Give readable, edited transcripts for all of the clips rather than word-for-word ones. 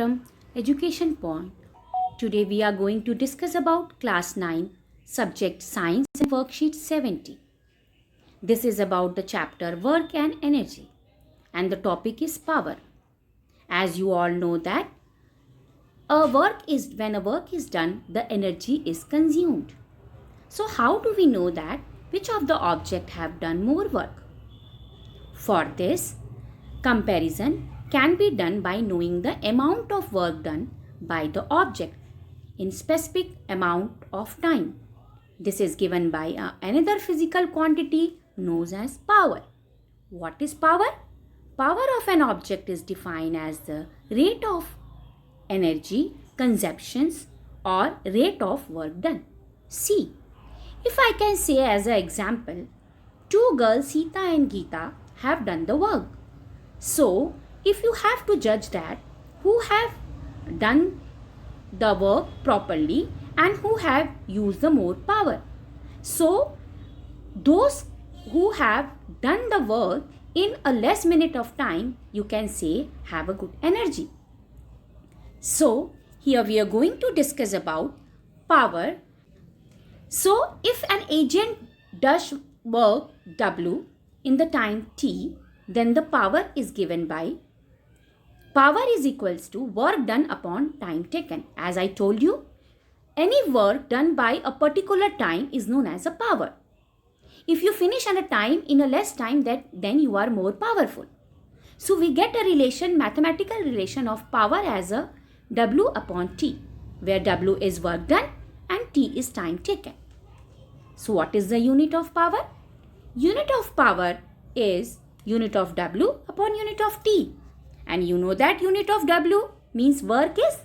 Namaskaram, Education Point. Today we are going to discuss about class 9, subject science and worksheet 70. This is about the chapter work and energy and the topic is power. As you all know that when a work is done, the energy is consumed. So how do we know that which of the object have done more work? For this, comparison can be done by knowing the amount of work done by the object in specific amount of time. This is given by another physical quantity known as power. What is power? Power of an object is defined as the rate of energy consumptions or rate of work done. See, if I can say as an example, two girls Sita and Geeta have done the work. So, if you have to judge that who have done the work properly and who have used the more power. So, those who have done the work in a less minute of time, you can say have a good energy. So, here we are going to discuss about power. So, if an agent does work W in the time T, then the power is given by power is equals to work done upon time taken. As I told you, any work done by a particular time is known as a power. If you finish at a time in a less time, then you are more powerful. So we get a relation, mathematical relation of power as a W upon T, where W is work done and T is time taken. So what is the unit of power? Unit of power is unit of W upon unit of T. And you know that unit of W means work is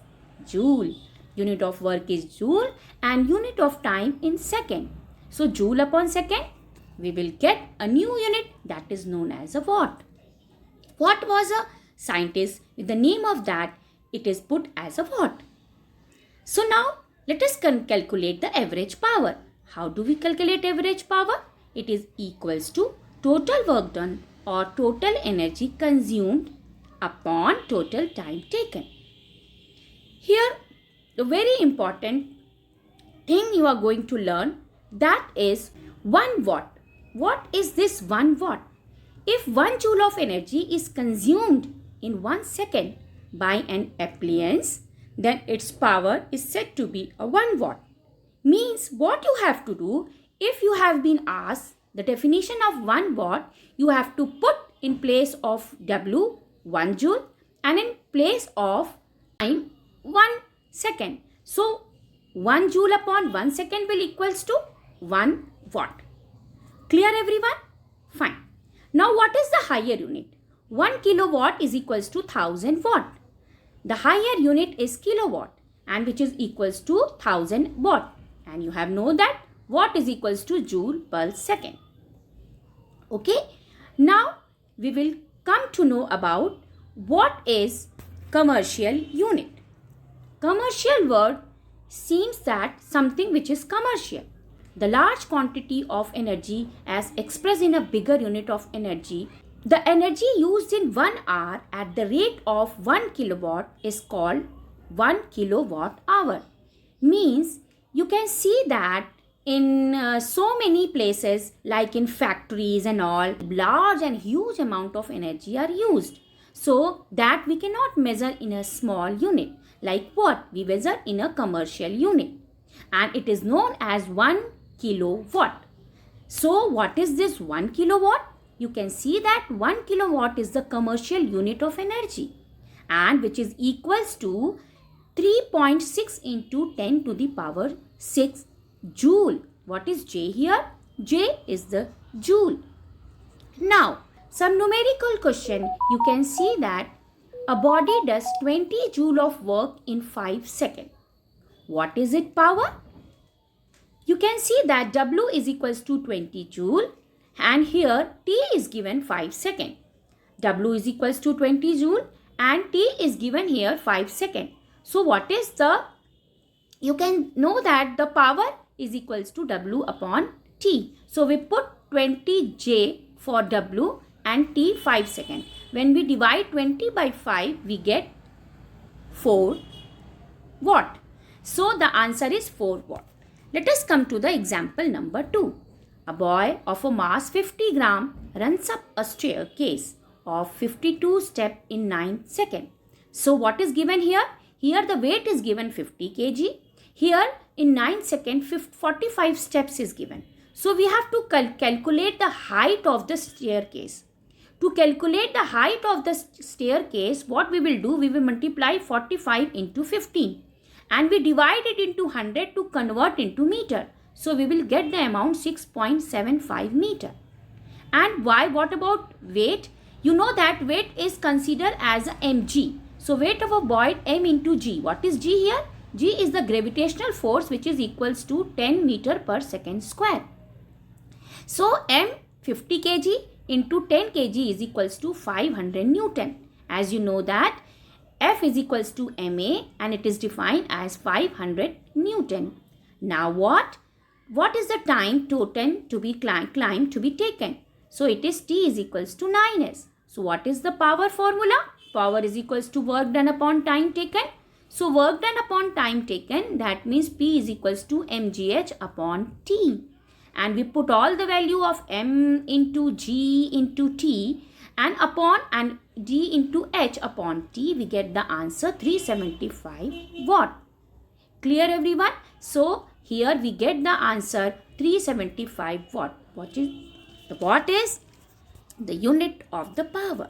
joule. Unit of work is joule and unit of time in second. So joule upon second, we will get a new unit that is known as a watt. Watt was a scientist with the name of that, it is put as a watt. So now let us calculate the average power. How do we calculate average power? It is equals to total work done or total energy consumed upon total time taken. Here, the very important thing you are going to learn, that is 1 watt. What is this 1 watt? If 1 joule of energy is consumed in 1 second by an appliance, then its power is said to be a 1 watt. Means what you have to do, if you have been asked the definition of 1 watt, you have to put in place of W 1 joule and in place of time 1 second. So 1 joule upon 1 second will equals to 1 watt. Clear everyone? Fine. Now what is the higher unit? 1 kilowatt is equals to 1000 watt. The higher unit is kilowatt and which is equals to 1000 watt. And you have known that watt is equals to joule per second. Okay. Now we will come to know about what is commercial unit. Commercial word seems that something which is commercial. The large quantity of energy as expressed in a bigger unit of energy. The energy used in 1 hour at the rate of 1 kilowatt is called 1 kilowatt hour. Means you can see that in so many places like in factories and all, large and huge amount of energy are used. So that we cannot measure in a small unit. Like what? We measure in a commercial unit. And it is known as 1 kilowatt. So what is this 1 kilowatt? You can see that 1 kilowatt is the commercial unit of energy. And which is equals to 3.6 into 10 to the power 6 joule. What is J here? J is the joule. Now, some numerical question. You can see that a body does 20 joule of work in 5 seconds. What is its power? You can see that W is equals to 20 joule and here T is given 5 seconds. W is equals to 20 joule and T is given here 5 seconds. So what is the, you can know that the power is equals to W upon T. So we put 20 J for W and T 5 seconds. When we divide 20 by 5, we get 4 watt. So the answer is 4 watt. Let us come to the example number 2. A boy of a mass 50 gram runs up a staircase of 52 steps in 9 seconds. So what is given here? Here the weight is given 50 kg. Here in 9 seconds 45 steps is given. So we have to calculate the height of the staircase. To calculate the height of the staircase, what we will do? We will multiply 45 into 15 and we divide it into 100 to convert into meter. So we will get the amount 6.75 meter. And why? What about weight? You know that weight is considered as a mg. So weight of a boy m into g. What is g here? G is the gravitational force which is equals to 10 meter per second square. So m 50 kg into 10 kg is equals to 500 Newton. As you know that F is equals to ma and it is defined as 500 Newton. Now what? What is the time total to be climb to be taken? So it is T is equals to 9s. So what is the power formula? Power is equals to work done upon time taken. So work done upon time taken, that means P is equals to mgh upon T. And we put all the value of m into g into t and upon and d into h upon t, we get the answer 375 watt. Clear everyone? So here we get the answer 375 watt. What is the watt? Is the unit of the power.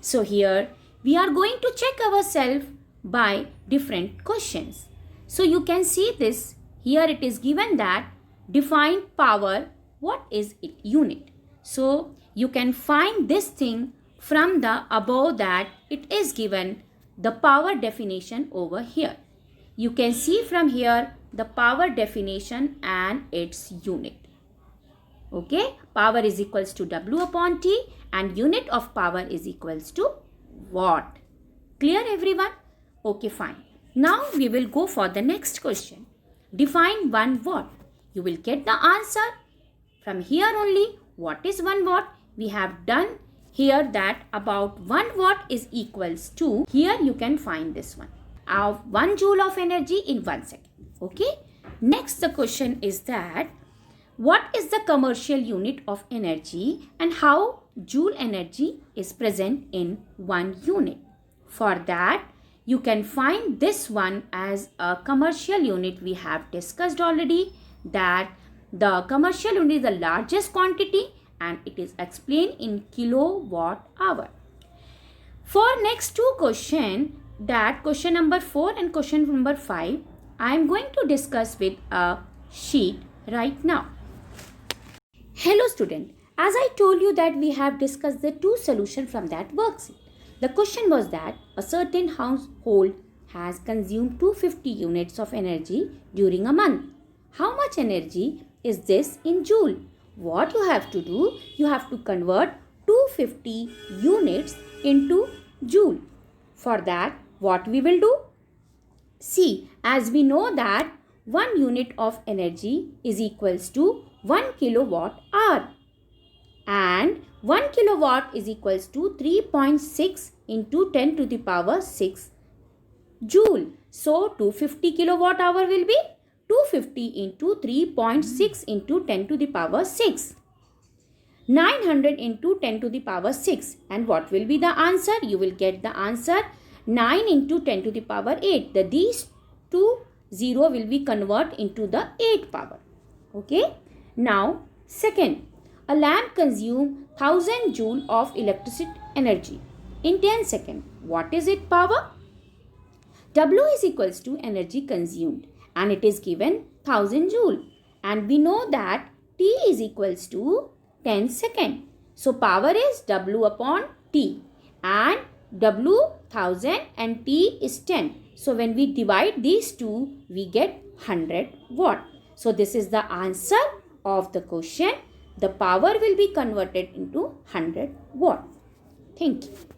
So here we are going to check ourselves by different questions. So you can see this. Here it is given that define power. What is its unit? So you can find this thing from the above that it is given the power definition over here. You can see from here the power definition and its unit. Okay, power is equals to W upon T and unit of power is equals to watt. Clear everyone? Okay, fine. Now we will go for the next question. Define 1 watt. You will get the answer from here only. What is 1 watt? We have done here that about 1 watt is equals to, here you can find this one, of 1 joule of energy in 1 second. Okay. Next the question is that what is the commercial unit of energy and how joule energy is present in 1 unit. For that you can find this one as a commercial unit. We have discussed already that the commercial unit is the largest quantity and it is explained in kilowatt hour. For next 2 questions, that question number 4 and question number 5, I am going to discuss with a sheet right now. Hello student, as I told you that we have discussed the 2 solutions from that worksheet. The question was that a certain household has consumed 250 units of energy during a month. How much energy is this in joule? What you have to do? You have to convert 250 units into joule. For that, what we will do? See, as we know that 1 unit of energy is equals to 1 kilowatt hour. And 1 kilowatt is equals to 3.6 into 10 to the power 6 joule. So 250 kilowatt hour will be 250 into 3.6 into 10 to the power 6. 900 into 10 to the power 6. And what will be the answer? You will get the answer 9 into 10 to the power 8. These 2 0 will be converted into the 8 power. Okay. Now second, a lamp consumes 1000 joule of electricity energy in 10 seconds. What is its power? W is equals to energy consumed and it is given 1000 joule. And we know that T is equals to 10 seconds. So power is W upon T and W 1000 and T is 10. So when we divide these two, we get 100 watt. So this is the answer of the question. The power will be converted into 100 watt. Thank you.